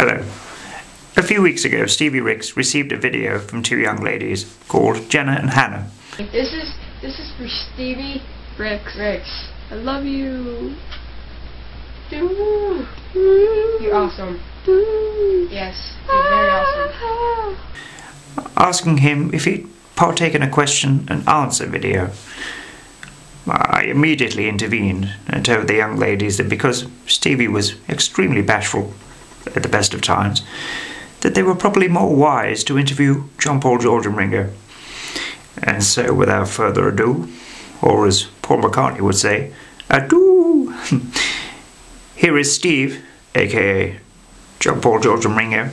Hello. A few weeks ago, Stevie Ricks received a video from two young ladies called Jenna and Hannah. This is for Stevie Ricks. I love you. You're awesome. Yes, you're very awesome. Asking him if he'd partake in a question and answer video. I immediately intervened and told the young ladies that because Stevie was extremely bashful at the best of times, that they were probably more wise to interview John, Paul, George and Ringo. And so, without further ado, or as Paul McCartney would say, ado, here is Steve, aka John, Paul, George and Ringo,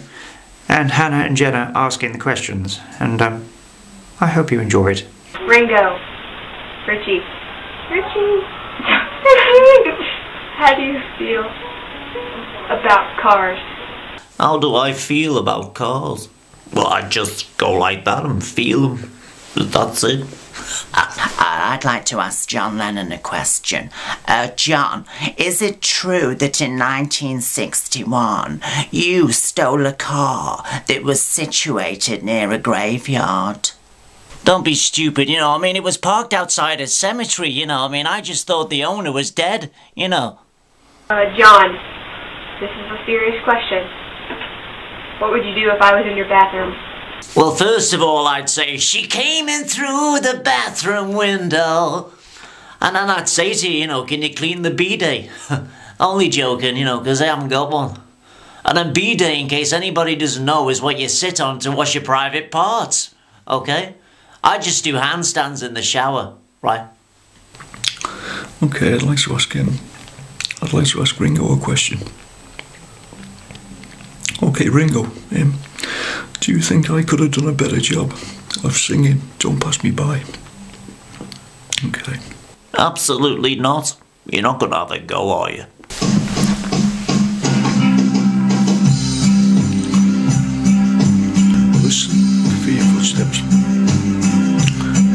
and Hannah and Jenna asking the questions, and I hope you enjoy it. Ringo, Richie, how do you feel about cars? How do I feel about cars? Well, I just go like that and feel them. That's it. I'd like to ask John Lennon a question. John, is it true that in 1961 you stole a car that was situated near a graveyard? Don't be stupid, you know, I mean, it was parked outside a cemetery, you know, I mean, I just thought the owner was dead, you know. John, this is a serious question. What would you do if I was in your bathroom? Well, first of all, I'd say, she came in through the bathroom window. And then I'd say to you, you know, can you clean the bidet? Only joking, you know, because I haven't got one. And then bidet, in case anybody doesn't know, is what you sit on to wash your private parts, okay? I just do handstands in the shower, right? Okay, I'd like to ask Ringo a question. Okay, Ringo, do you think I could have done a better job of singing Don't Pass Me By? Okay. Absolutely not. You're not going to have a go, are you? Listen for your footsteps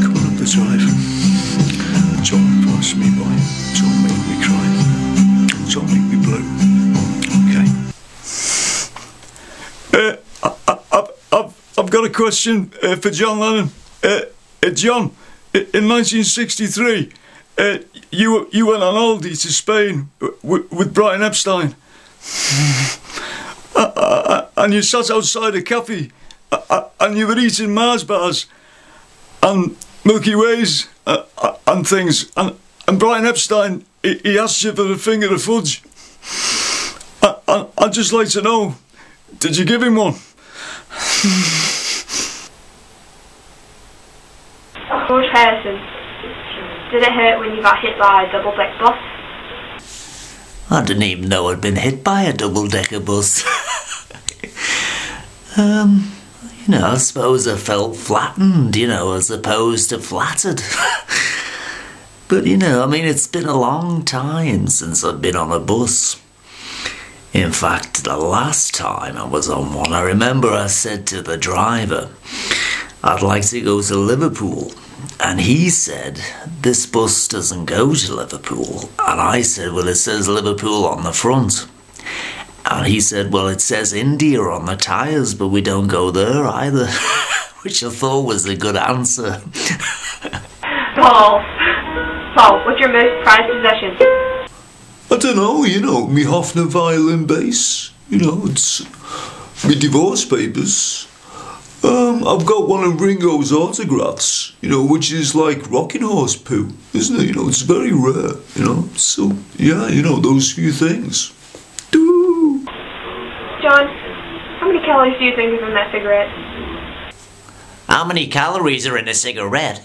coming up the drive. Don't pass me by, don't make me cry, don't make me blue. Okay. I've got a question for John Lennon. John, in 1963, you went on holiday to Spain with Brian Epstein, and you sat outside a cafe, and you were eating Mars bars and Milky Ways and things, and Brian Epstein, he asked you for a finger of fudge. I'd just like to know, did you give him one? George Harrison, did it hurt when you got hit by a double-deck bus? I didn't even know I'd been hit by a double-decker bus. You know, I suppose I felt flattened, you know, as opposed to flattered. But, you know, I mean, it's been a long time since I've been on a bus. In fact, the last time I was on one, I remember I said to the driver, I'd like to go to Liverpool. And he said, this bus doesn't go to Liverpool. And I said, well, it says Liverpool on the front. And he said, well, it says India on the tyres, but we don't go there either. Which I thought was a good answer. Paul, what's your most prized possession? I don't know, you know, me Hofner violin bass, you know, it's me divorce papers. I've got one of Ringo's autographs, you know, which is like rocking horse poo, isn't it? You know, it's very rare, you know, so, yeah, you know, those few things. Doo. John, how many calories do you think is in that cigarette? How many calories are in a cigarette?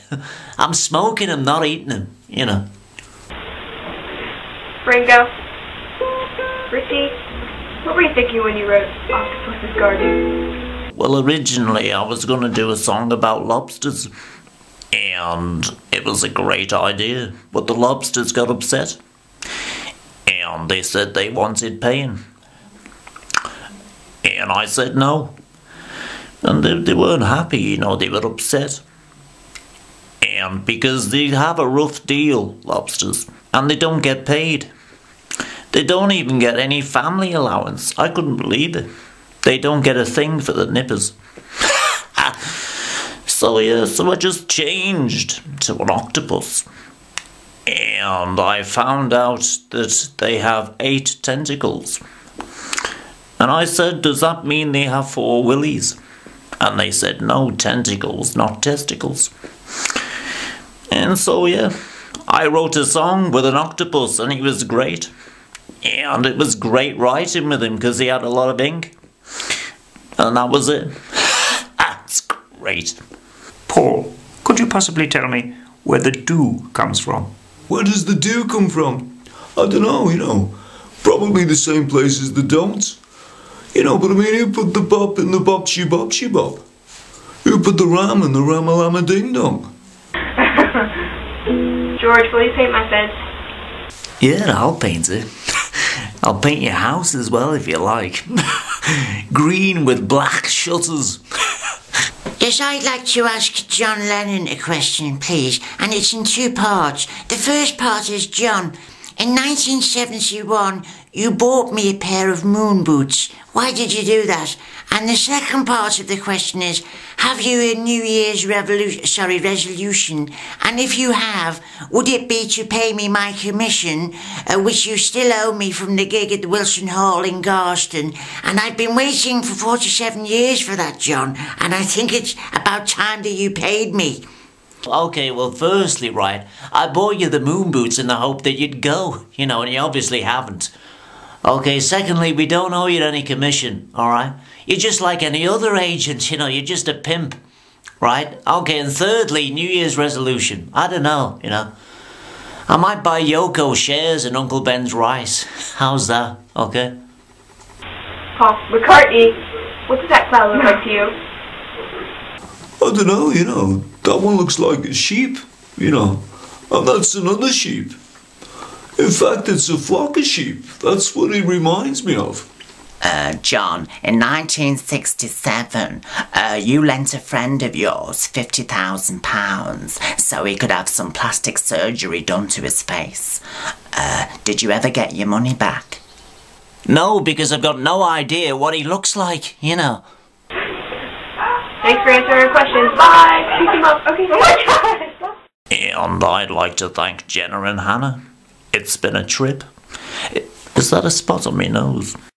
I'm smoking them, not eating them, you know. Ringo, Richie, what were you thinking when you wrote Octopus's Garden? Well, originally I was going to do a song about lobsters, and it was a great idea, but the lobsters got upset, and they said they wanted paying, and I said no, and they weren't happy, you know, they were upset, and because they have a rough deal, lobsters, and they don't get paid. They don't even get any family allowance. I couldn't believe it. they don't get a thing for the nippers. So yeah, so I just changed to an octopus. And I found out that they have 8 tentacles. And I said, does that mean they have 4 willies? And they said, no, tentacles, not testicles. And so yeah, I wrote a song with an octopus and he was great. And it was great writing with him because he had a lot of ink. And that was it. That's great. Paul, could you possibly tell me where the do comes from? Where does the do come from? I don't know, you know. Probably the same place as the don't. You know, but I mean, who put the bop in the bop she bop she bop? Who put the ram in the ram-a-llama ding-dong? George, will you paint my fence? Yeah, I'll paint it. I'll paint your house as well if you like. Green with black shutters. Yes, I'd like to ask John Lennon a question, please, and it's in 2 parts. The first part is, John, in 1971, you bought me a pair of moon boots. Why did you do that? And the second part of the question is, have you a New Year's resolution? And if you have, would it be to pay me my commission, which you still owe me from the gig at the Wilson Hall in Garston? And I've been waiting for 47 years for that, John, and I think it's about time that you paid me. Okay, well, firstly, right, I bought you the moon boots in the hope that you'd go, you know, and you obviously haven't. Okay, secondly, we don't owe you any commission, alright? You're just like any other agent, you know, you're just a pimp, right? Okay, and thirdly, New Year's resolution. I don't know, you know. I might buy Yoko shares in Uncle Ben's rice. How's that, okay? Paul McCartney, what does that cloud look like to you? I don't know, you know. That one looks like a sheep, you know. And that's another sheep. In fact, it's a flock of sheep. That's what it reminds me of. John, in 1967, you lent a friend of yours £50,000 so he could have some plastic surgery done to his face. Did you ever get your money back? No, because I've got no idea what he looks like, you know. Thanks for answering our questions. Bye. Pick him up. Okay. Oh my God. And I'd like to thank Jenna and Hannah. It's been a trip. Is that a spot on my nose?